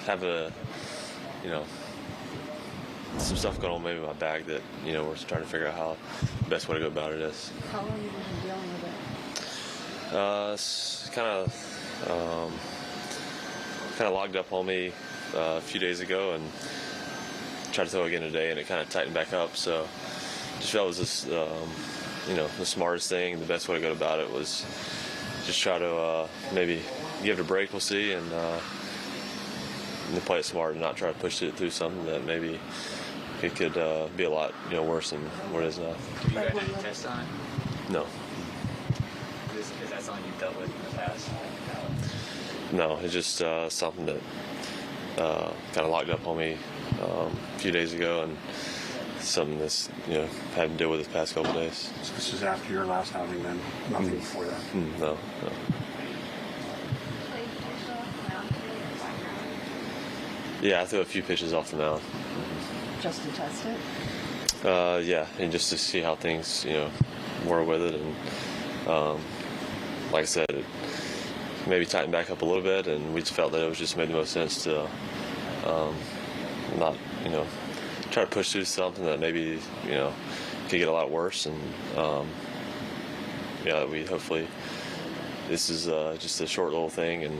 have some stuff going on maybe in my back that, we're trying to figure out how the best way to go about it is. How long have you been dealing with it? It's kind of logged up on me a few days ago, and tried to throw again today, and it kind of tightened back up. So just felt it was just, the smartest thing, the best way to go about it was just try to maybe give it a break, we'll see, and play it smart and not try to push it through something that maybe it could be a lot worse than what it is now. Have you got any tests on it? No. Is that something you've dealt with in the past? No, it's just something that kind of locked up on me a few days ago, and something that's had to deal with this past couple of days. So this is after your last outing, then? Nothing before that? No. Yeah, I threw a few pitches off the mound. Just to test it? Yeah, and just to see how things were with it, and like I said, it maybe tightened back up a little bit, and we just felt that it was just made the most sense to not try to push through something that maybe could get a lot worse, and we hopefully this is just a short little thing and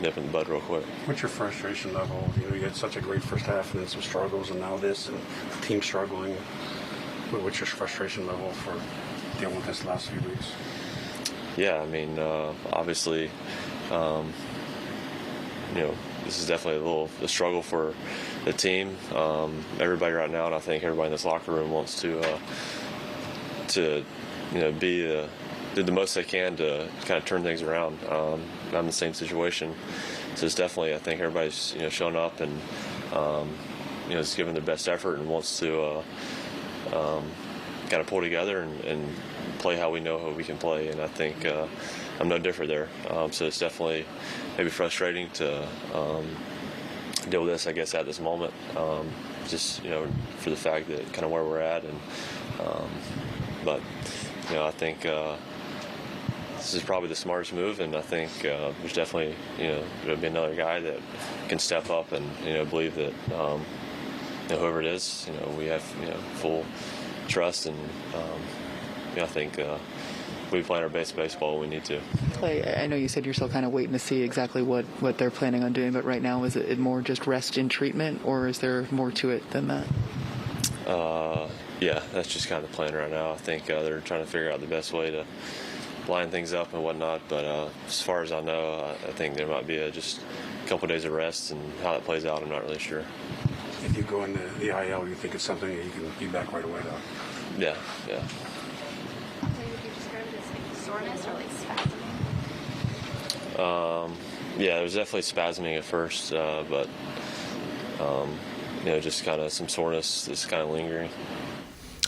nip in the bud real quick. What's your frustration level? You had such a great first half and then some struggles, and now this, and the team struggling. What's your frustration level for dealing with this last few weeks? Yeah, I mean, obviously, this is definitely a struggle for the team. Everybody right now, and I think everybody in this locker room wants to do the most they can to kind of turn things around. I'm in the same situation, so it's definitely, I think everybody's showing up and is giving their best effort and wants to kind of pull together and play how we know how we can play. And I think I'm no different there. So it's definitely maybe frustrating to deal with this, I guess, at this moment. Just for the fact that kind of where we're at, and but I think this is probably the smartest move, and I think there's definitely there'll be another guy that can step up and believe that whoever it is, we have full trust, and I think we play our best baseball when we need to. Clay, I know you said you're still kind of waiting to see exactly what they're planning on doing, but right now is it more just rest in treatment, or is there more to it than that? Yeah, that's just kind of the plan right now. I think they're trying to figure out the best way to line things up and whatnot, but as far as I know, I think there might be just a couple of days of rest, and how that plays out, I'm not really sure. If you go into the IL, you think it's something that you can be back right away, though? Yeah. So would you describe it as like soreness or like spasming? Yeah, it was definitely spasming at first, but just kind of some soreness that's kind of lingering.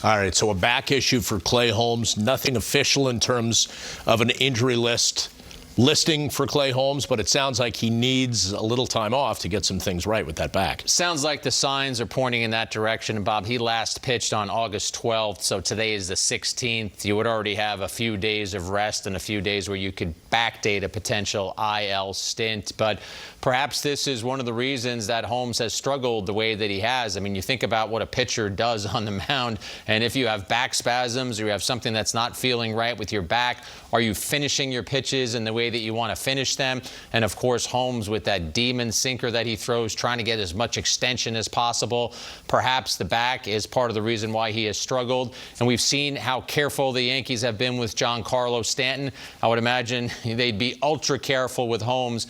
All right, so a back issue for Clay Holmes. Nothing official in terms of an injury listing for Clay Holmes, but it sounds like he needs a little time off to get some things right with that back. Sounds like the signs are pointing in that direction. And Bob, he last pitched on August 12th, so today is the 16th. You would already have a few days of rest and a few days where you could backdate a potential IL stint. But perhaps this is one of the reasons that Holmes has struggled the way that he has. I mean, you think about what a pitcher does on the mound, and if you have back spasms or you have something that's not feeling right with your back, are you finishing your pitches in the way that you want to finish them? And of course, Holmes with that demon sinker that he throws, trying to get as much extension as possible. Perhaps the back is part of the reason why he has struggled. And we've seen how careful the Yankees have been with Giancarlo Stanton. I would imagine they'd be ultra careful with Holmes.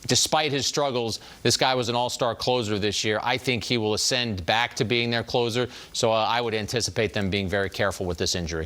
Despite his struggles, this guy was an all-star closer this year. I think he will ascend back to being their closer. So I would anticipate them being very careful with this injury.